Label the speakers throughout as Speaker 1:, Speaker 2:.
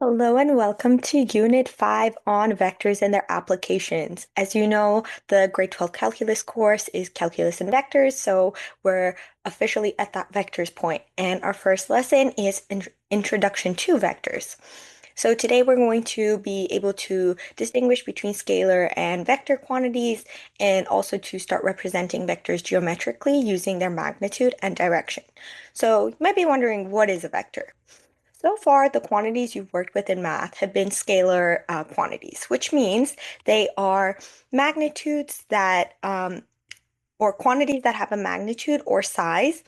Speaker 1: Hello and welcome to Unit 5 on vectors and their applications. As you know, the grade 12 calculus course is calculus and vectors, so we're officially at that vectors point. And our first lesson is Introduction to Vectors. So today we're going to be able to distinguish between scalar and vector quantities and also to start representing vectors geometrically using their magnitude and direction. So you might be wondering, what is a vector? So far, the quantities you've worked with in math have been scalar quantities, which means they are magnitudes or quantities that have a magnitude or size,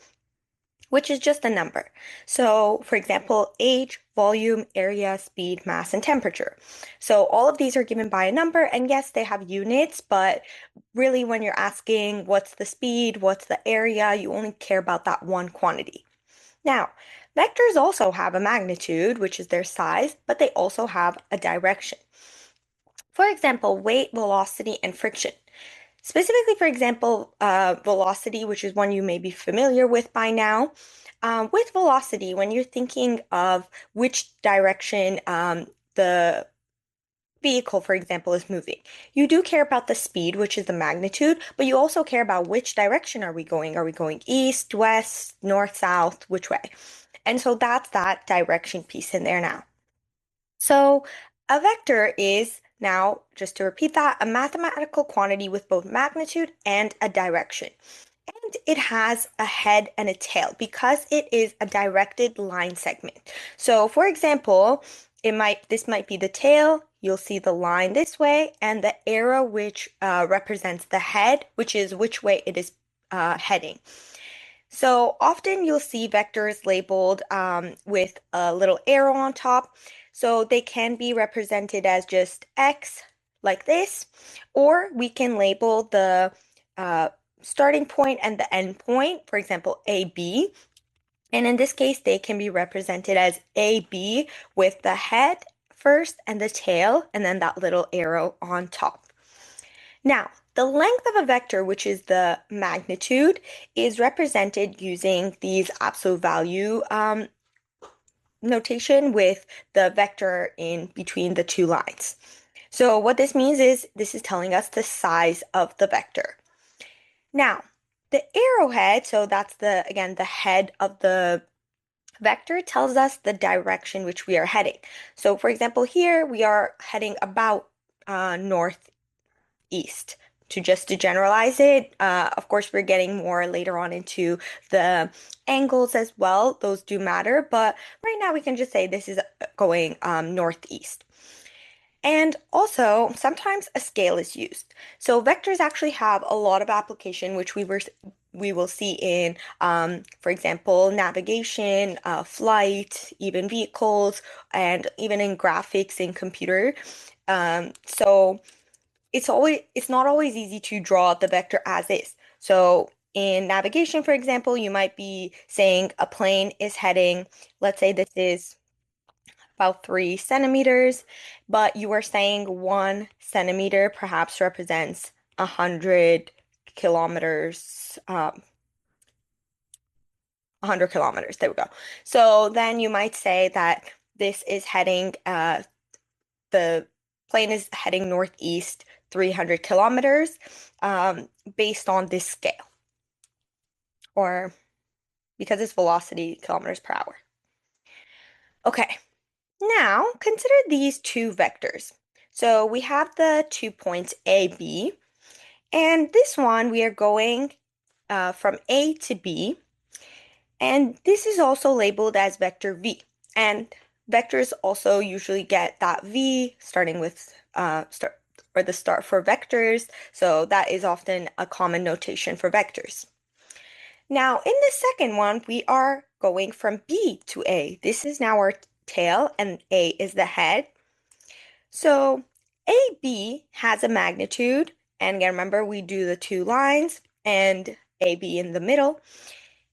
Speaker 1: which is just a number. So, for example, age, volume, area, speed, mass, and temperature. So all of these are given by a number, and yes, they have units, but really when you're asking what's the speed, what's the area, you only care about that one quantity. Now, vectors also have a magnitude, which is their size, but they also have a direction. For example, weight, velocity, and friction. Specifically, for example, velocity, which is one you may be familiar with by now. With velocity, when you're thinking of which direction the vehicle, for example, is moving. You do care about the speed, which is the magnitude, but you also care about which direction are we going? Are we going east, west, north, south, which way? And so that's that direction piece in there now. So a vector is now, just to repeat that, a mathematical quantity with both magnitude and a direction. And it has a head and a tail because it is a directed line segment. So for example, this might be the tail. You'll see the line this way and the arrow which represents the head, which is which way it is heading. So often you'll see vectors labeled with a little arrow on top. So they can be represented as just X like this, or we can label the uh, starting point and the end point, for example, AB. And in this case, they can be represented as AB with the head first and the tail, and then that little arrow on top. Now, the length of a vector, which is the magnitude, is represented using these absolute value notation with the vector in between the two lines. So what this means is this is telling us the size of the vector. Now, the arrowhead, so that's again, the head of the vector tells us the direction which we are heading. So for example, here we are heading about northeast. To generalize it, of course, we're getting more later on into the angles as well. Those do matter, but right now we can just say this is going northeast. And also, sometimes a scale is used. So vectors actually have a lot of application, which we will see in, for example, navigation, flight, even vehicles, and even in graphics in computer. So it's not always easy to draw the vector as is. So in navigation, for example, you might be saying a plane is heading, let's say this is about 3 centimeters, but you are saying 1 centimeter perhaps represents 100 kilometers, 100 kilometers. There we go. So then you might say that this is heading, the plane is heading northeast 300 kilometers based on this scale, or because it's velocity kilometers per hour. Okay, now consider these two vectors. So we have the 2 points A, B, and this one we are going from A to B, and this is also labeled as vector V. And vectors also usually get that V starting with the start for vectors, so that is often a common notation for vectors. Now, in the second one, we are going from B to A. This is now our tail, and A is the head. So AB has a magnitude, and again, remember we do the two lines and AB in the middle,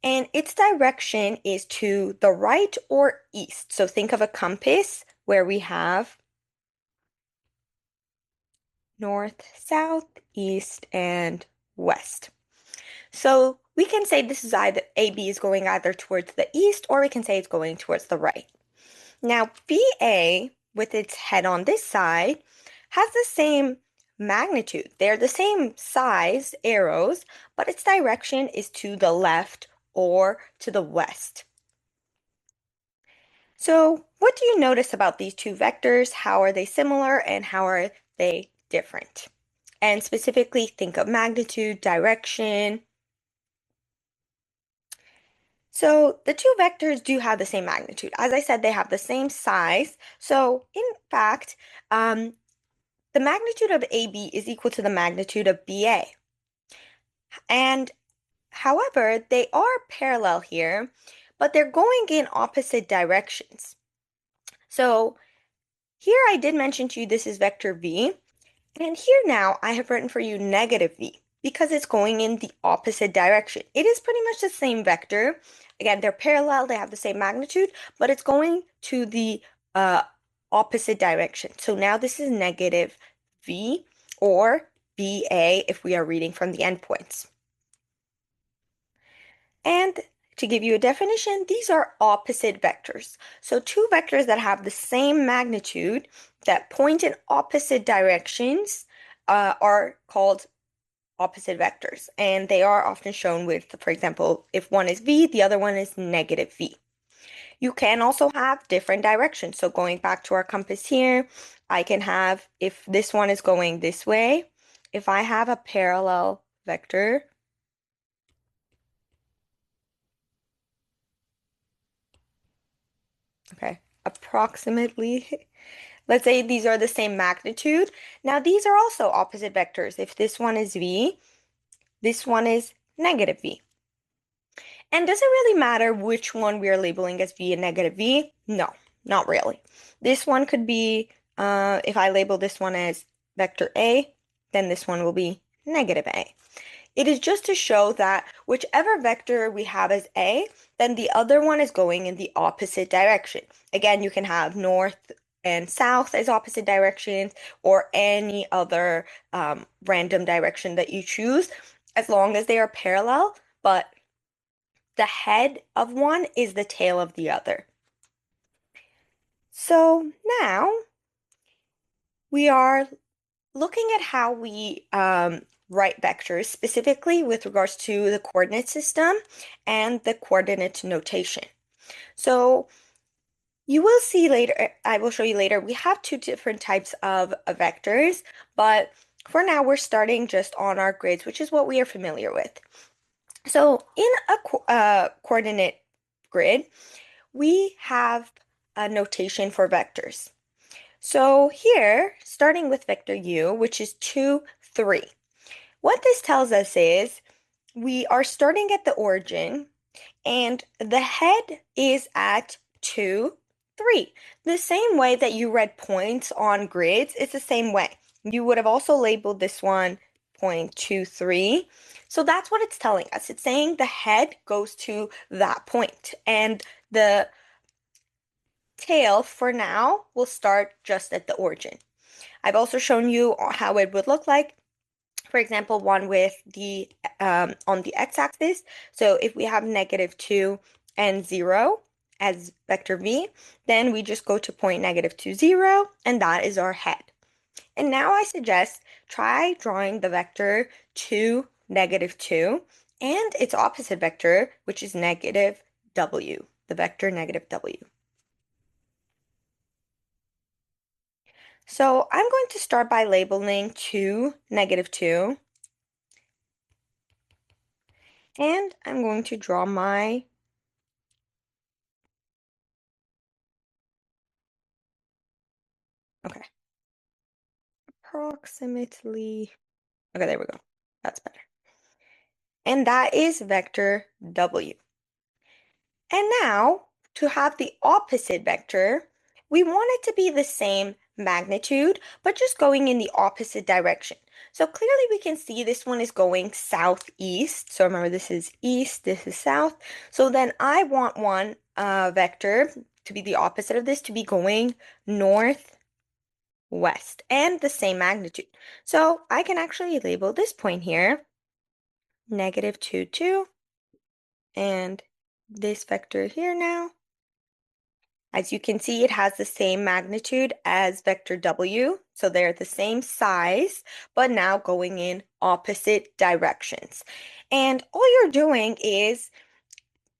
Speaker 1: and its direction is to the right or east. So think of a compass where we have north, south, east, and west. So we can say this is either AB is going either towards the east, or we can say it's going towards the right. Now, BA, with its head on this side, has the same magnitude. They're the same size arrows, but its direction is to the left or to the west. So, what do you notice about these two vectors? How are they similar and how are they different? And specifically, think of magnitude, direction. So the two vectors do have the same magnitude. As I said, they have the same size. So in fact, um, the magnitude of AB is equal to the magnitude of BA. And however, they are parallel here, but they're going in opposite directions. So here I did mention to you this is vector V. And here now I have written for you negative v because it's going in the opposite direction. It is pretty much the same vector. Again, they're parallel, they have the same magnitude, but it's going to the opposite direction. So now this is negative v or BA if we are reading from the endpoints. And to give you a definition, these are opposite vectors. So two vectors that have the same magnitude that point in opposite directions are called opposite vectors. And they are often shown with, for example, if one is v, the other one is negative v. You can also have different directions. So going back to our compass here, I can have, if this one is going this way, if I have a parallel vector, okay, approximately, let's say these are the same magnitude. Now these are also opposite vectors. If this one is v, this one is negative v. And does it really matter which one we are labeling as v and negative v? No, not really. This one could be, if I label this one as vector A, then this one will be negative A. It is just to show that whichever vector we have as A, then the other one is going in the opposite direction. Again, you can have north and south as opposite directions or any other random direction that you choose, as long as they are parallel, but the head of one is the tail of the other. So now we are looking at how we write vectors, specifically with regards to the coordinate system and the coordinate notation. So you will see later, I will show you later, we have two different types of vectors, but for now we're starting just on our grids, which is what we are familiar with. So in a coordinate grid, we have a notation for vectors. So here, starting with vector u, which is 2, 3. What this tells us is we are starting at the origin and the head is at 2, 3. The same way that you read points on grids, it's the same way. You would have also labeled this one point 2, 3. So that's what it's telling us. It's saying the head goes to that point and the tail for now will start just at the origin. I've also shown you how it would look like. For example, one with the on the x-axis. So if we have negative 2 and 0 as vector v, then we just go to point negative 2, 0, and that is our head. And now I suggest try drawing the vector 2, negative 2, and its opposite vector, which is negative w, the vector negative w. So I'm going to start by labeling 2, negative 2. And I'm going to draw my okay, approximately, okay, there we go. That's better. And that is vector W. And now, to have the opposite vector, we want it to be the same magnitude, but just going in the opposite direction. So clearly we can see this one is going southeast. So remember, this is east, this is south. So then I want one vector to be the opposite of this, to be going north, west, and the same magnitude. So I can actually label this point here negative 2, 2, and this vector here now As you can see, it has the same magnitude as vector W, so they're the same size, but now going in opposite directions. And all you're doing is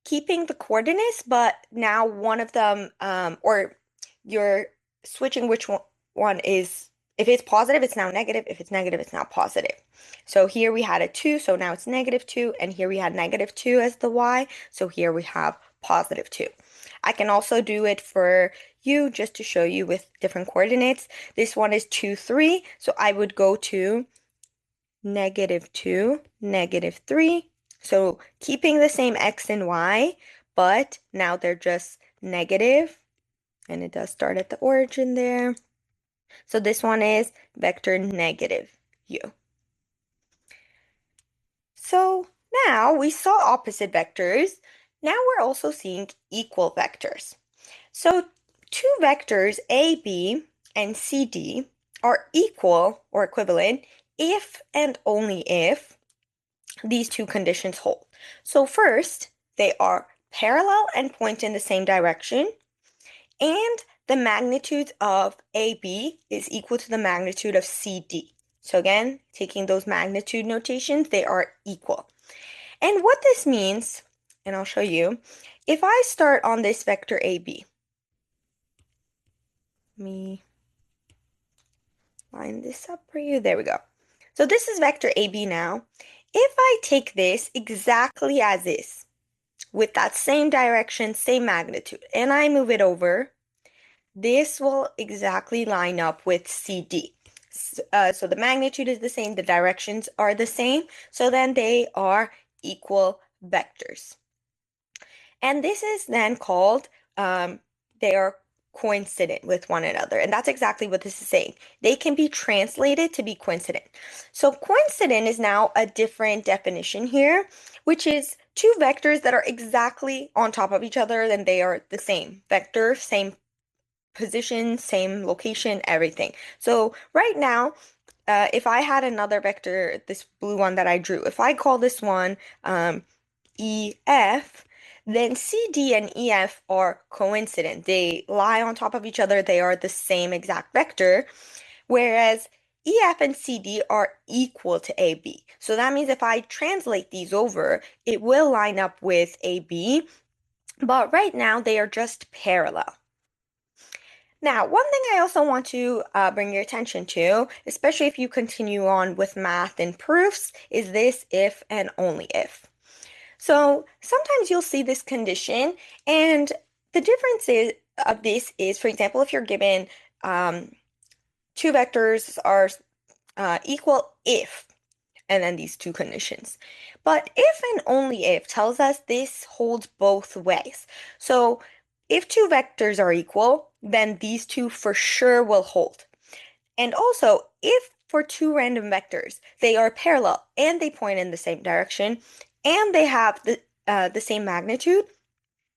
Speaker 1: keeping the coordinates, but now one of them, or you're switching which one is, if it's positive, it's now negative. If it's negative, it's now positive. So here we had a 2, so now it's -2, and here we had -2 as the y, so here we have +2. I can also do it for you just to show you with different coordinates. This one is 2, 3, so I would go to -2, -3. So keeping the same x and y, but now they're just negative, and it does start at the origin there. So this one is vector -u. So now we saw opposite vectors. Now we're also seeing equal vectors. So two vectors AB and CD are equal or equivalent if and only if these two conditions hold. So first, they are parallel and point in the same direction, and the magnitude of AB is equal to the magnitude of CD. So again, taking those magnitude notations, they are equal. And what this means, and I'll show you, if I start on this vector AB, let me line this up for you. There we go. So this is vector AB now. If I take this exactly as is, with that same direction, same magnitude, and I move it over, this will exactly line up with CD. So the magnitude is the same, the directions are the same, so then they are equal vectors. And this is then called, they are coincident with one another. And that's exactly what this is saying. They can be translated to be coincident. So coincident is now a different definition here, which is two vectors that are exactly on top of each other, then they are the same vector, same position, same location, everything. So right now, if I had another vector, this blue one that I drew, if I call this one EF, then CD and EF are coincident. They lie on top of each other. They are the same exact vector, whereas EF and CD are equal to AB. So that means if I translate these over, it will line up with AB, but right now they are just parallel. Now, one thing I also want to bring your attention to, especially if you continue on with math and proofs, is this if and only if. So sometimes you'll see this condition, and the difference of this is, for example, if you're given two vectors are equal if, and then these two conditions. But if and only if tells us this holds both ways. So if two vectors are equal, then these two for sure will hold. And also, if for two random vectors, they are parallel and they point in the same direction, and they have the same magnitude,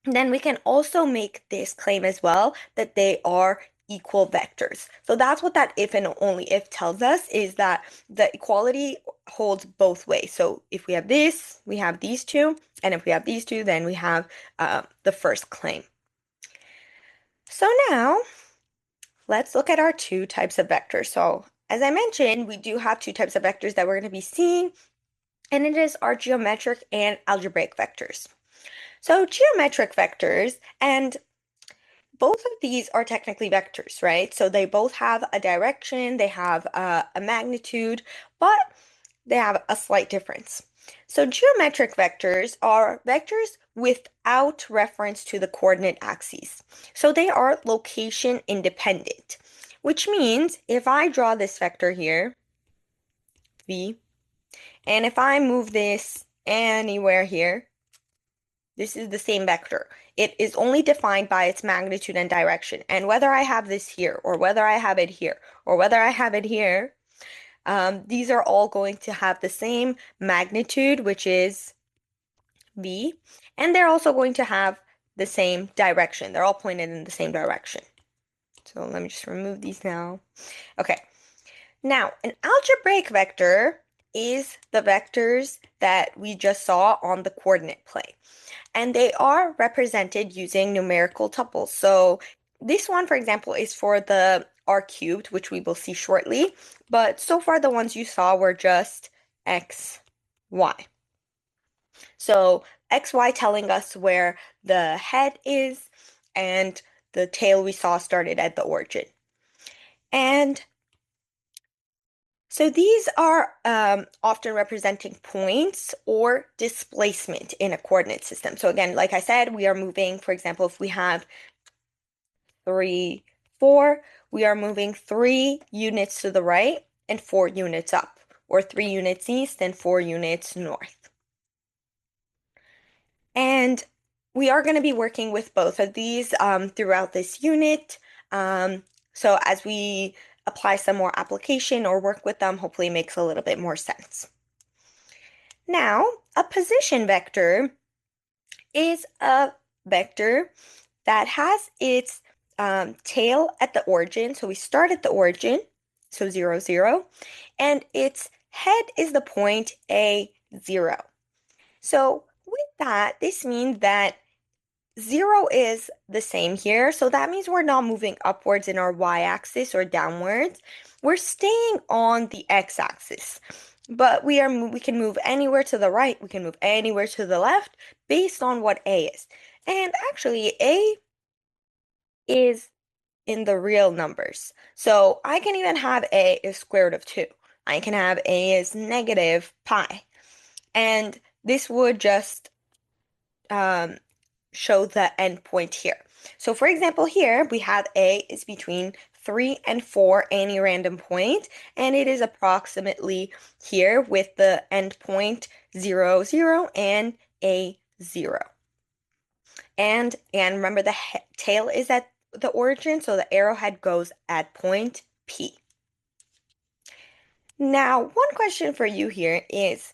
Speaker 1: then we can also make this claim as well that they are equal vectors. So that's what that if and only if tells us, is that the equality holds both ways. So if we have this, we have these two, and if we have these two, then we have the first claim. So now let's look at our two types of vectors. So as I mentioned, we do have two types of vectors that we're going to be seeing, and it is our geometric and algebraic vectors. So geometric vectors, and both of these are technically vectors, right? So they both have a direction, they have a magnitude, but they have a slight difference. So geometric vectors are vectors without reference to the coordinate axes. So they are location independent, which means if I draw this vector here, V, and if I move this anywhere here, this is the same vector. It is only defined by its magnitude and direction. And whether I have this here, or whether I have it here, or whether I have it here, these are all going to have the same magnitude, which is V, and they're also going to have the same direction. They're all pointed in the same direction. So let me just remove these now. Okay. Now, an algebraic vector is the vectors that we just saw on the coordinate plane. And they are represented using numerical tuples. So this one, for example, is for the r cubed, which we will see shortly. But so far, the ones you saw were just x, y. So xy telling us where the head is, and the tail we saw started at the origin. And so these are often representing points or displacement in a coordinate system. So again, like I said, we are moving, for example, if we have 3, 4, we are moving 3 units to the right and 4 units up, or 3 units east and 4 units north. And we are going to be working with both of these throughout this unit. So as we apply some more application or work with them, hopefully it makes a little bit more sense. Now, a position vector is a vector that has its tail at the origin. So we start at the origin, so 0, 0, and its head is the point A, 0. So with that, this means that 0 is the same here. So that means we're not moving upwards in our y-axis or downwards. We're staying on the x-axis. But we can move anywhere to the right, we can move anywhere to the left based on what A is. And actually, A is in the real numbers. So I can even have A is square root of 2. I can have A is negative pi. And this would just show the endpoint here. So for example, here we have A is between 3 and 4, any random point, and it is approximately here with the endpoint 0, 0 and A 0. And remember the tail is at the origin, so the arrowhead goes at point P. Now, one question for you here is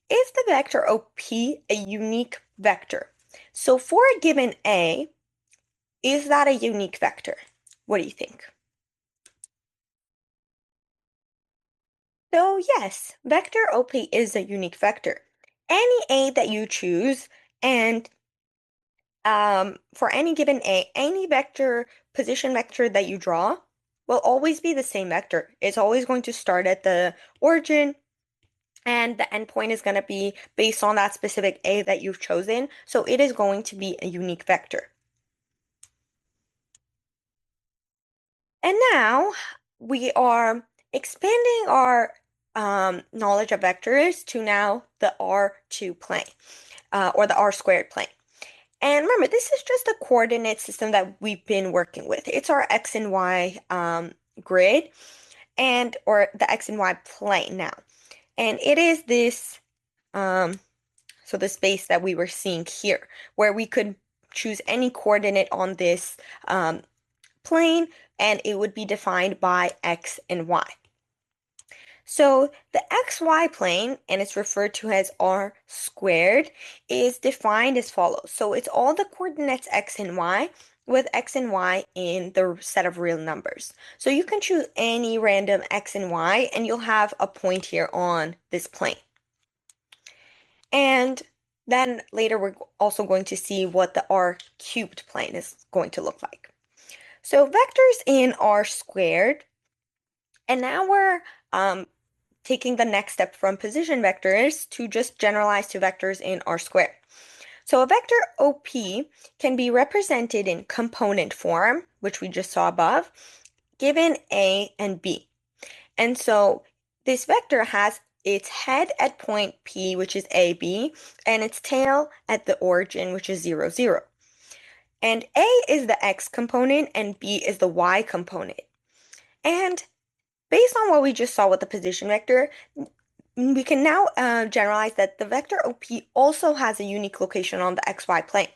Speaker 1: the vector OP a unique vector? So for a given A, is that a unique vector? What do you think? So yes, vector OP is a unique vector. Any A that you choose, and for any given A, any vector, position vector that you draw will always be the same vector. It's always going to start at the origin, and the endpoint is going to be based on that specific A that you've chosen. So it is going to be a unique vector. And now we are expanding our knowledge of vectors to now the R2 plane, or the R squared plane. And remember, this is just a coordinate system that we've been working with. It's our X and Y grid, or the X and Y plane now. And it is this, so the space that we were seeing here, where we could choose any coordinate on this plane, and it would be defined by X and Y. So the XY plane, and it's referred to as R squared, is defined as follows. So it's all the coordinates X and Y with X and Y in the set of real numbers. So you can choose any random X and Y, and you'll have a point here on this plane. And then later we're also going to see what the R cubed plane is going to look like. So vectors in R squared, and now we're taking the next step from position vectors to just generalize to vectors in R squared. So a vector OP can be represented in component form, which we just saw above, given A and B. And so this vector has its head at point P, which is AB, and its tail at the origin, which is 0, 0. And A is the X component and B is the Y component. And based on what we just saw with the position vector, we can now generalize that the vector OP also has a unique location on the XY plane.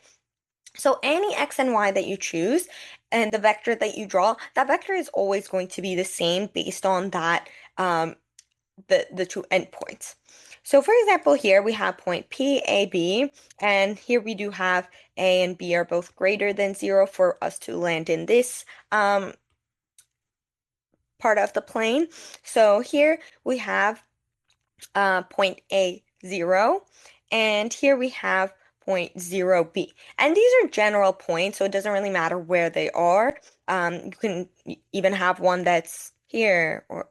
Speaker 1: So any X and Y that you choose and the vector that you draw, that vector is always going to be the same based on that the two endpoints. So for example, here we have point P, A, B, and here we do have A and B are both greater than 0 for us to land in this part of the plane. So here we have point A, 0, and here we have point 0B. And these are general points, so it doesn't really matter where they are. You can even have one that's here, or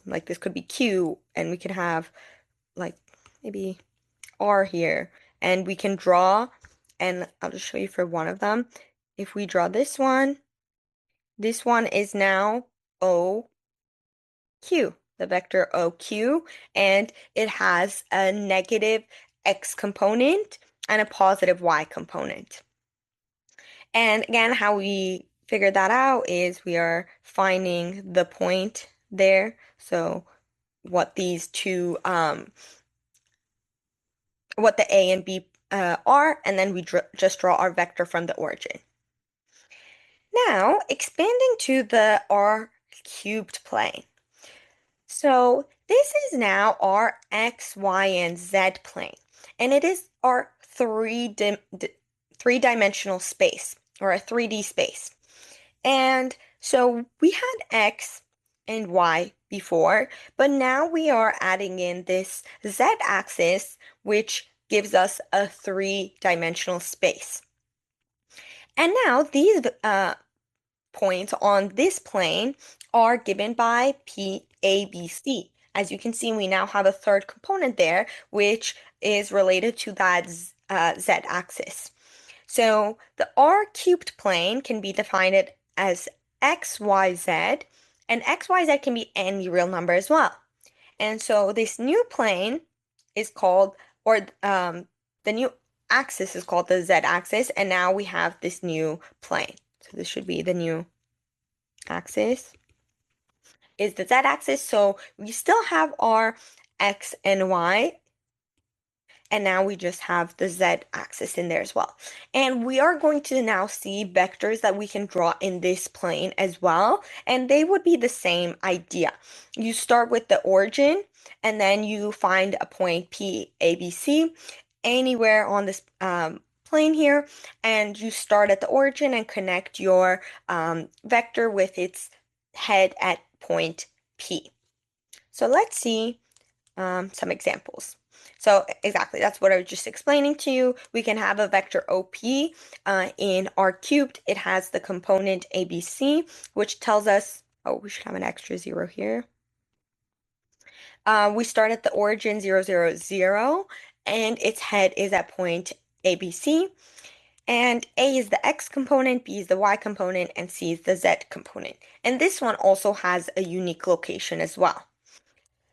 Speaker 1: like this could be Q, and we could have like maybe R here, and we can draw, and I'll just show you for one of them. If we draw this one is now OQ, the vector OQ, and it has a negative X component and a positive Y component. And again, how we figure that out is we are finding the point there. So what these two, what the A and B are, and then we just draw our vector from the origin. Now, expanding to the R cubed plane. So this is now our X, Y, and Z plane, and it is our three-dimensional space, or a 3D space. And so we had X and Y before, but now we are adding in this Z axis, which gives us a three-dimensional space. And now these points on this plane are given by P, A, B, C. As you can see, we now have a third component there, which is related to that Z-axis. So the R cubed plane can be defined as X, Y, Z, and X, Y, Z can be any real number as well. And so this new plane is called, or the new axis is called the Z-axis, and now we have this new plane. So this should be the new axis is the Z-axis. So we still have our X and Y, and now we just have the Z-axis in there as well. And we are going to now see vectors that we can draw in this plane as well, and they would be the same idea. You start with the origin, and then you find a point P, A, B, C anywhere on this plane here, and you start at the origin and connect your vector with its head at point P. So let's see some examples. So exactly, that's what I was just explaining to you. We can have a vector OP in R cubed. It has the component ABC, which tells us, oh, we should have an extra 0 here. We start at the origin 0, 0, 0, and its head is at point ABC. And A is the X component, B is the Y component, and C is the Z component. And this one also has a unique location as well.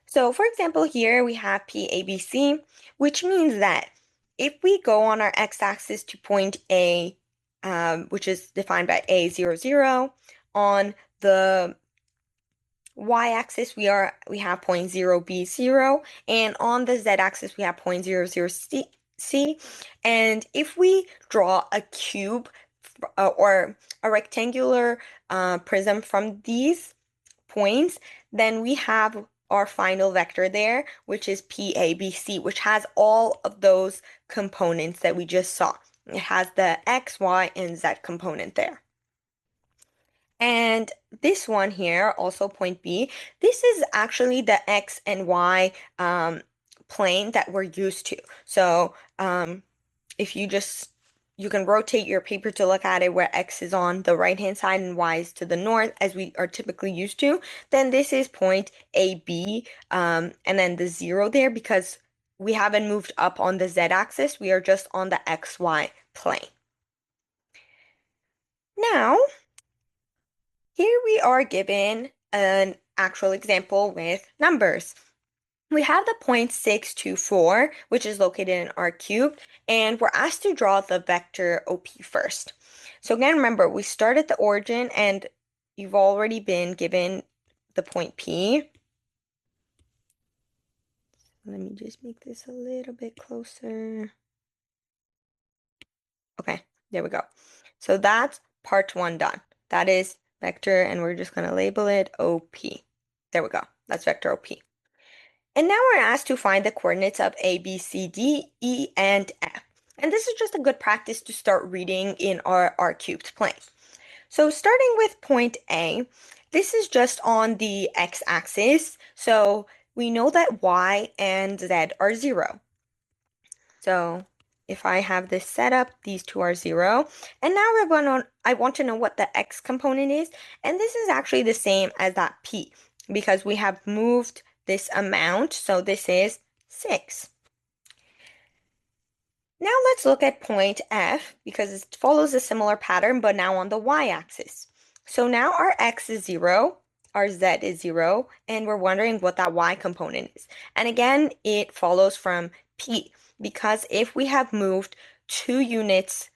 Speaker 1: So for example, here we have PABC, which means that if we go on our x-axis to point A, which is defined by A, 0, 0, on the y-axis we have point 0, B, 0, and on the z-axis we have point 0, 0, C. And if we draw a cube or a rectangular prism from these points, then we have our final vector there, which is PABC, which has all of those components that we just saw. It has the X, Y, and Z component there. And this one here, also point B, this is actually the X and Y plane that we're used to. So if you can rotate your paper to look at it where X is on the right-hand side and Y is to the north, as we are typically used to, then this is point AB, and then the 0 there, because we haven't moved up on the Z-axis, we are just on the XY plane. Now, here we are given an actual example with numbers. We have the point 6, 2, 4, which is located in R cubed, and we're asked to draw the vector OP first. So again, remember, we start at the origin, and you've already been given the point P. Let me just make this a little bit closer. Okay, there we go. So that's part 1 done. That is vector, and we're just going to label it OP. There we go. That's vector OP. And now we're asked to find the coordinates of A, B, C, D, E, and F. And this is just a good practice to start reading in our R cubed plane. So starting with point A, this is just on the x-axis. So we know that y and z are 0. So if I have this set up, these two are 0. And now I want to know what the x component is. And this is actually the same as that p because we have moved this amount. So this is 6. Now let's look at point F because it follows a similar pattern, but now on the y-axis. So now our x is 0, our z is 0, and we're wondering what that y component is. And again, it follows from P because if we have moved 2 units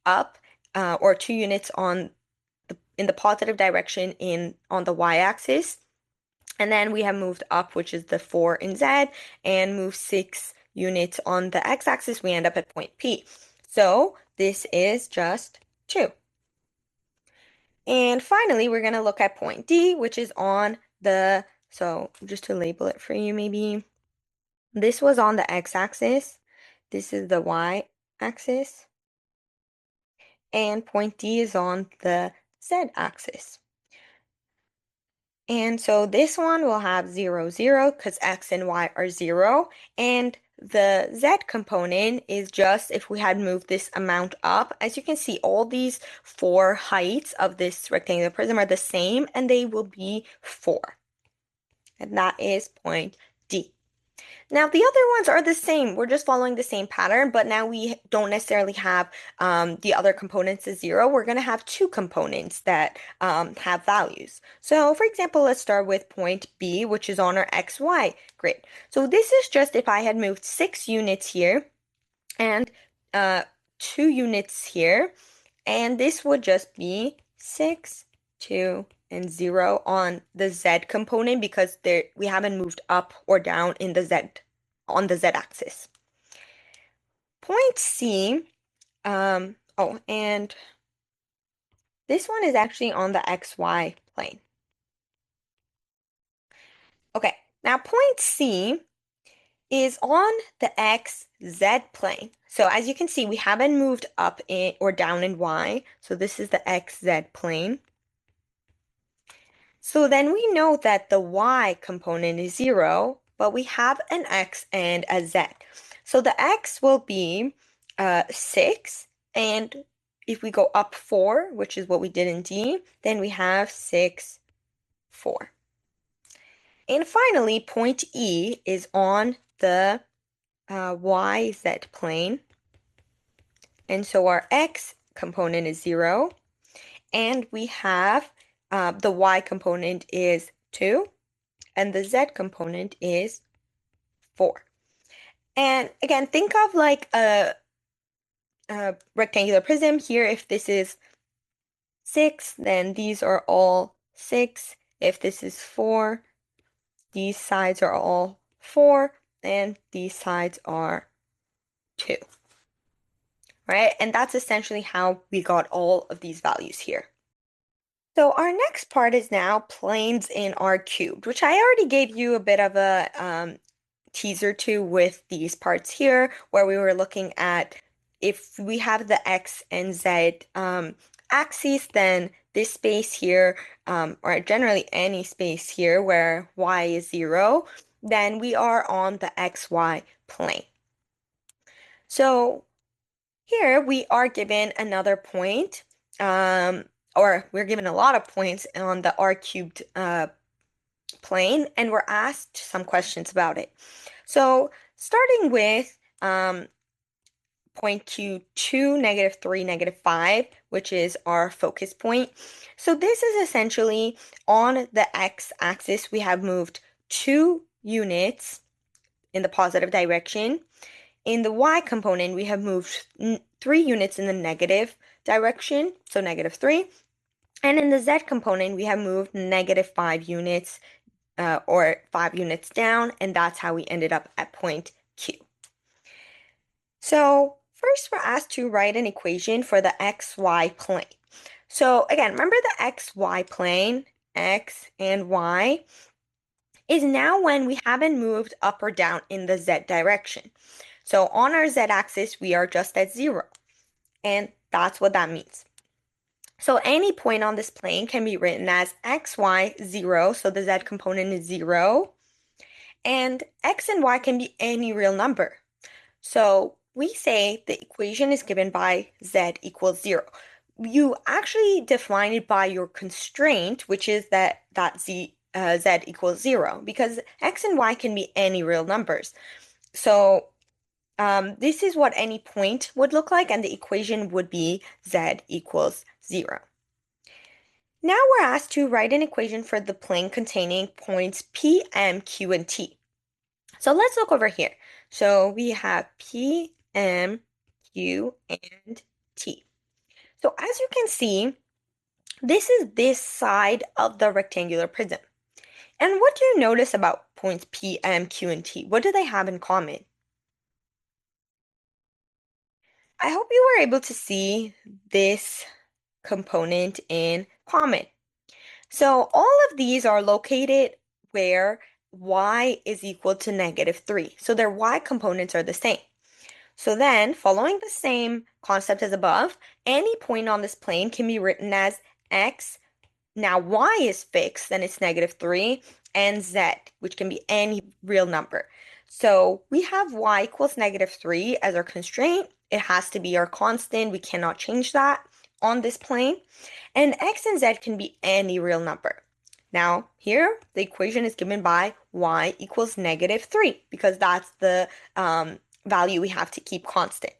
Speaker 1: up or 2 units in the positive direction on the y-axis, and then we have moved up, which is the 4 in Z, and moved 6 units on the x-axis, we end up at point P. So this is just 2. And finally, we're going to look at point D, which is on so just to label it for you maybe, this was on the x-axis, this is the y-axis, and point D is on the z-axis. And so this one will have 0, 0 because x and y are 0. And the z component is just if we had moved this amount up. As you can see, all these 4 heights of this rectangular prism are the same, and they will be 4. And that is point D. Now, the other ones are the same. We're just following the same pattern, but now we don't necessarily have the other components as 0. We're going to have 2 components that have values. So, for example, let's start with point B, which is on our XY grid. So this is just if I had moved 6 units here and 2 units here, and this would just be 6, 2, and 0 on the z component because we haven't moved up or down in the on the z-axis. Point C, and this one is actually on the xy plane. Okay, now point C is on the xz plane. So as you can see, we haven't moved up or down in y, so this is the xz plane. So then we know that the y component is 0, but we have an x and a z. So the x will be 6, and if we go up 4, which is what we did in D, then we have 6, 4. And finally, point E is on the YZ plane. And so our x component is 0, and we have the y component is 2, and the z component is 4. And again, think of like a rectangular prism here. If this is 6, then these are all 6. If this is 4, these sides are all 4, and these sides are 2. Right? And that's essentially how we got all of these values here. So our next part is now planes in R cubed, which I already gave you a bit of a teaser to with these parts here, where we were looking at if we have the x and z axes, then this space here, or generally any space here where y is 0, then we are on the xy plane. So here we are given another point, or we're given a lot of points on the R cubed plane, and we're asked some questions about it. So starting with point Q2, -3, -5, which is our focus point. So this is essentially on the x-axis, we have moved 2 units in the positive direction. In the y component, we have moved 3 units in the negative direction, so -3. And in the z component, we have moved -5 units or 5 units down, and that's how we ended up at point Q. So first, we're asked to write an equation for the xy plane. So again, remember the xy plane, x and y, is now when we haven't moved up or down in the z direction. So on our z-axis, we are just at 0, and that's what that means. So any point on this plane can be written as xy 0, so the z component is 0, And x and y can be any real number. So we say the equation is given by z equals 0. You actually define it by your constraint, which is that z equals 0, because x and y can be any real numbers. So this is what any point would look like, and the equation would be z equals 0. Now we're asked to write an equation for the plane containing points P, M, Q, and T. So let's look over here. So we have P, M, Q, and T. So as you can see, this is this side of the rectangular prism. And what do you notice about points P, M, Q, and T? What do they have in common? I hope you were able to see this component in common. So all of these are located where y is equal to -3. So their y components are the same. So then, following the same concept as above, any point on this plane can be written as x. Now y is fixed, then it's -3, and z, which can be any real number. So we have y equals -3 as our constraint. It has to be our constant. We cannot change that on this plane. And x and z can be any real number. Now, here, the equation is given by y equals -3, because that's the value we have to keep constant.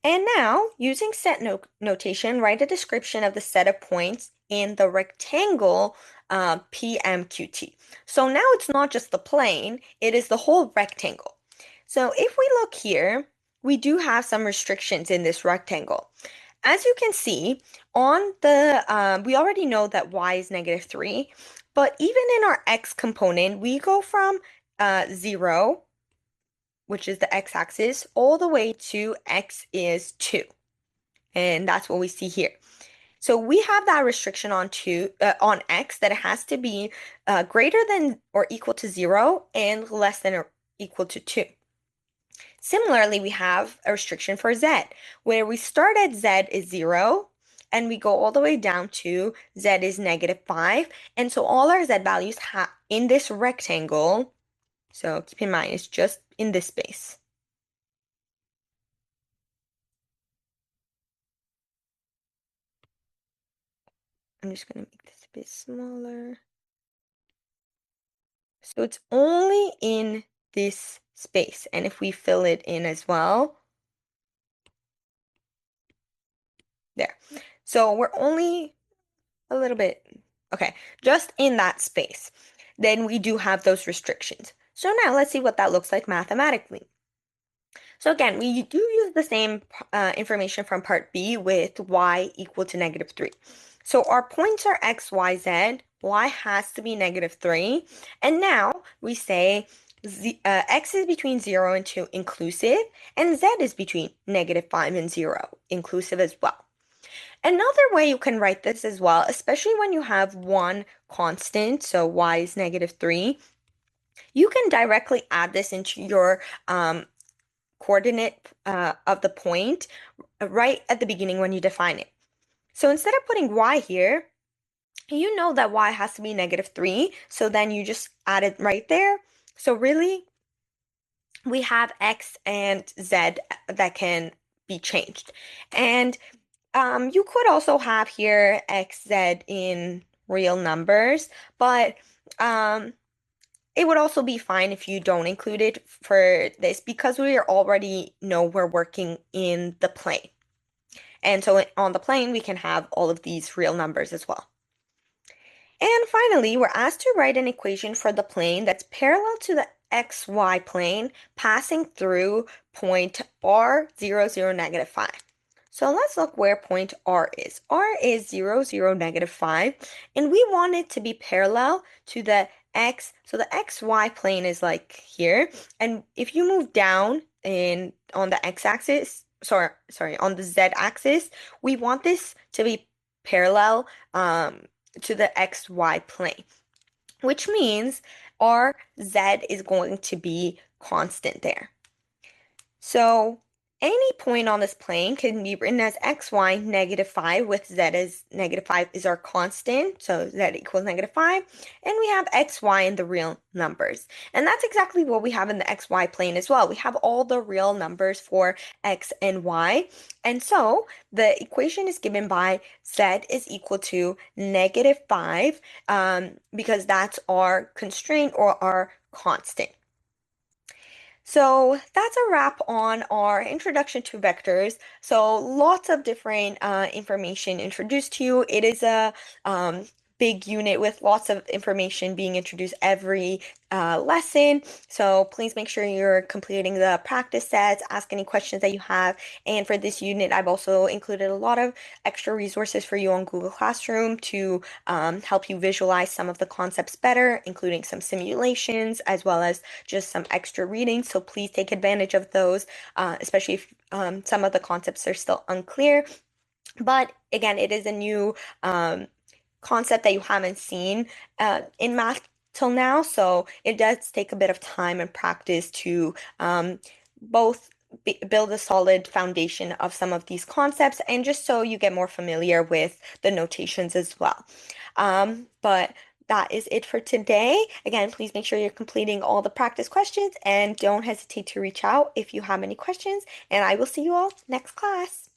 Speaker 1: And now, using set notation, write a description of the set of points in the rectangle PMQT. So now it's not just the plane, it is the whole rectangle. So if we look here, we do have some restrictions in this rectangle. As you can see, on the, we already know that y is -3, but even in our x component, we go from 0, which is the x-axis, all the way to x is 2. And that's what we see here. So we have that restriction on x, that it has to be greater than or equal to 0 and less than or equal to 2. Similarly, we have a restriction for z, where we start at z is 0, and we go all the way down to z is -5. And so all our z values in this rectangle, so keep in mind, it's just in this space. I'm just going to make this a bit smaller. So it's only in this space. And if we fill it in as well, there. So we're only a little bit, okay, just in that space. Then we do have those restrictions. So now let's see what that looks like mathematically. So again, we do use the same information from part B with y equal to -3. So our points are x, y, z. Y has to be -3. And now we say x is between 0 and 2 inclusive, and z is between -5 and 0 inclusive as well. Another way you can write this as well, especially when you have one constant, so y is -3, you can directly add this into your coordinate of the point right at the beginning when you define it. So instead of putting y here, you know that y has to be -3, so then you just add it right there. So really, we have x and z that can be changed. And you could also have here x, z in real numbers, but it would also be fine if you don't include it for this, because we already know we're working in the plane. And so on the plane, we can have all of these real numbers as well. And finally, we're asked to write an equation for the plane that's parallel to the xy plane passing through point r, 0, 0, -5. So let's look where point R is. R is 0, 0, -5, and we want it to be parallel to the x. So the xy plane is like here, and if you move down on the x-axis, on the z-axis, we want this to be parallel to the xy plane, which means our z is going to be constant there. So Any point on this plane can be written as xy -5, with z as -5 is our constant, so z equals -5, and we have xy in the real numbers. And that's exactly what we have in the xy plane as well. We have all the real numbers for x and y, and so the equation is given by z is equal to -5, because that's our constraint or our constant. So that's a wrap on our introduction to vectors. So lots of different information introduced to you. It is a big unit with lots of information being introduced every lesson. So please make sure you're completing the practice sets, ask any questions that you have. And for this unit, I've also included a lot of extra resources for you on Google Classroom to help you visualize some of the concepts better, including some simulations as well as just some extra reading. So please take advantage of those, especially if some of the concepts are still unclear. But again, it is a new concept that you haven't seen in math till now. So it does take a bit of time and practice to both build a solid foundation of some of these concepts and just so you get more familiar with the notations as well. But that is it for today. Again, please make sure you're completing all the practice questions and don't hesitate to reach out if you have any questions. And I will see you all next class.